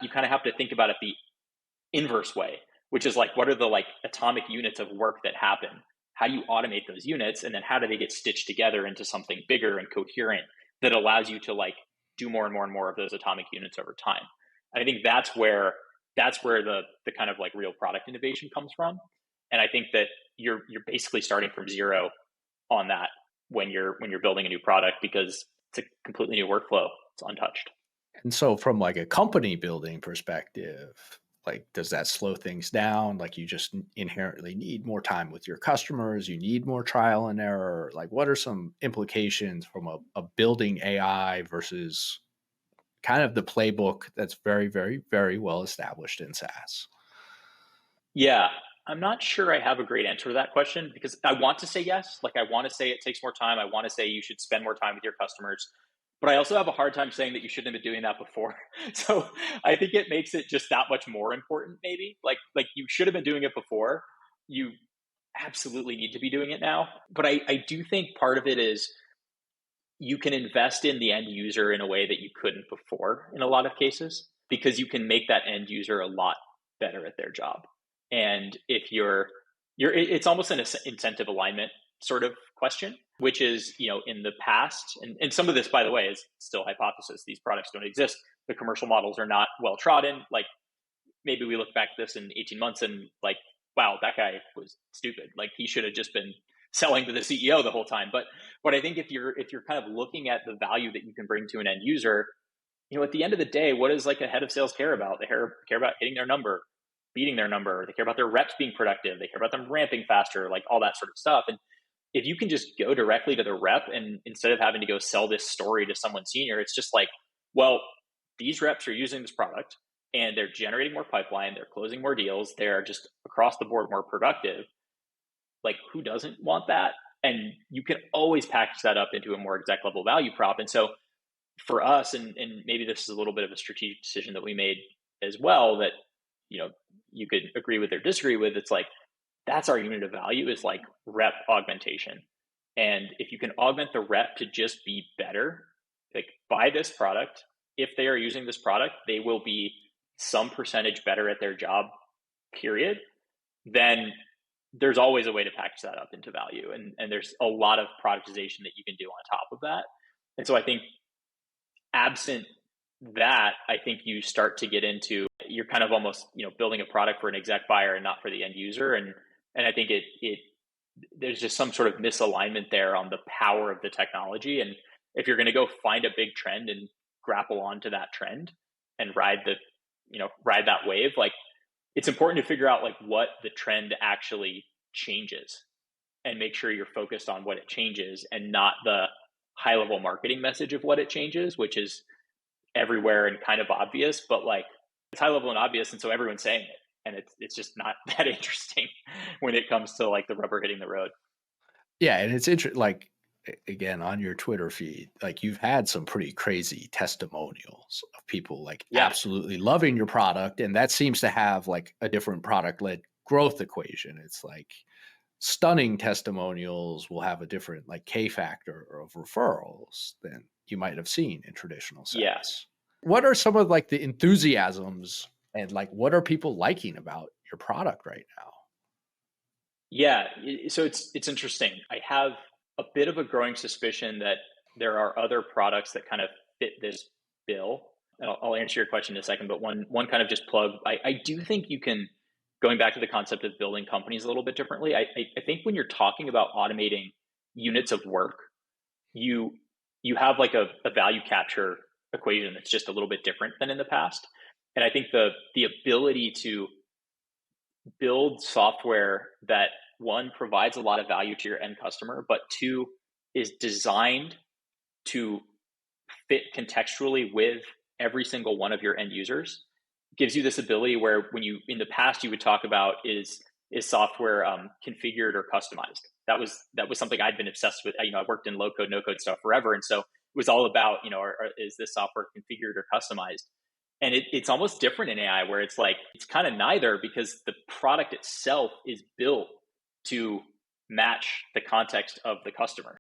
You kind of have to think about it the inverse way, which is like, what are the like atomic units of work that happen? How do you automate those units? And then how do they get stitched together into something bigger and coherent that allows you to like do more and more and more of those atomic units over time? And I think that's where the kind of like real product innovation comes from. And I think that you're basically starting from zero on that when you're building a new product, because it's a completely new workflow. It's untouched. And so from like a company building perspective, like does that slow things down? Like you just inherently need more time with your customers, you need more trial and error. Like what are some implications from a building AI versus kind of the playbook that's very, very, very well established in SaaS? Yeah, I'm not sure I have a great answer to that question, because I want to say yes. Like, I want to say it takes more time. I want to say you should spend more time with your customers. But I also have a hard time saying that you shouldn't have been doing that before. So I think it makes it just that much more important, maybe. Like you should have been doing it before. You absolutely need to be doing it now. But I do think part of it is you can invest in the end user in a way that you couldn't before in a lot of cases, because you can make that end user a lot better at their job. And if it's almost an incentive alignment sort of question, which is, in the past, and some of this, by the way, is still hypothesis. These products don't exist. The commercial models are not well trodden. Like, maybe we look back at this in 18 months and like, wow, that guy was stupid. Like, he should have just been selling to the CEO the whole time. But I think if you're kind of looking at the value that you can bring to an end user, at the end of the day, what does like a head of sales care about? They care about hitting their number, beating their number. They care about their reps being productive. They care about them ramping faster, like all that sort of stuff. And if you can just go directly to the rep, and instead of having to go sell this story to someone senior, it's just like, well, these reps are using this product and they're generating more pipeline, they're closing more deals, they're just across the board more productive. Like, who doesn't want that? And you can always package that up into a more exec level value prop. And so for us, and maybe this is a little bit of a strategic decision that we made as well, that you could agree with or disagree with, it's like, that's our unit of value, is like rep augmentation. And if you can augment the rep to just be better, like, buy this product, if they are using this product, they will be some percentage better at their job, period, then there's always a way to package that up into value. And there's a lot of productization that you can do on top of that. And so I think, absent that, I think you start to get into, you're kind of almost, building a product for an exec buyer and not for the end user. And I think it there's just some sort of misalignment there on the power of the technology. And if you're going to go find a big trend and grapple onto that trend and ride that wave, like, it's important to figure out like what the trend actually changes, and make sure you're focused on what it changes and not the high level marketing message of what it changes, which is everywhere and kind of obvious, but like, it's high level and obvious. And so everyone's saying it, and it's just not that interesting when it comes to like the rubber hitting the road. Yeah, and it's interesting. Like again, on your Twitter feed, like you've had some pretty crazy testimonials of people like Yeah. absolutely loving your product, and that seems to have like a different product led growth equation. It's like stunning testimonials will have a different like K factor of referrals than you might have seen in traditional Yeah. SaaS. What are some of like the enthusiasms and like what are people liking about your product right now? Yeah. So it's interesting. I have a bit of a growing suspicion that there are other products that kind of fit this bill. And I'll answer your question in a second, but one kind of just plug. I do think you can, going back to the concept of building companies a little bit differently. I think when you're talking about automating units of work, you you have like a value capture equation that's just a little bit different than in the past. And I think the ability to build software that, one, provides a lot of value to your end customer, but two, is designed to fit contextually with every single one of your end users, gives you this ability where, when you, in the past, you would talk about, is software configured or customized. That was something I'd been obsessed with. I worked in low code, no code stuff forever, and so it was all about, is this software configured or customized? And it's almost different in AI, where it's like, it's kind of neither, because the product itself is built to match the context of the customer.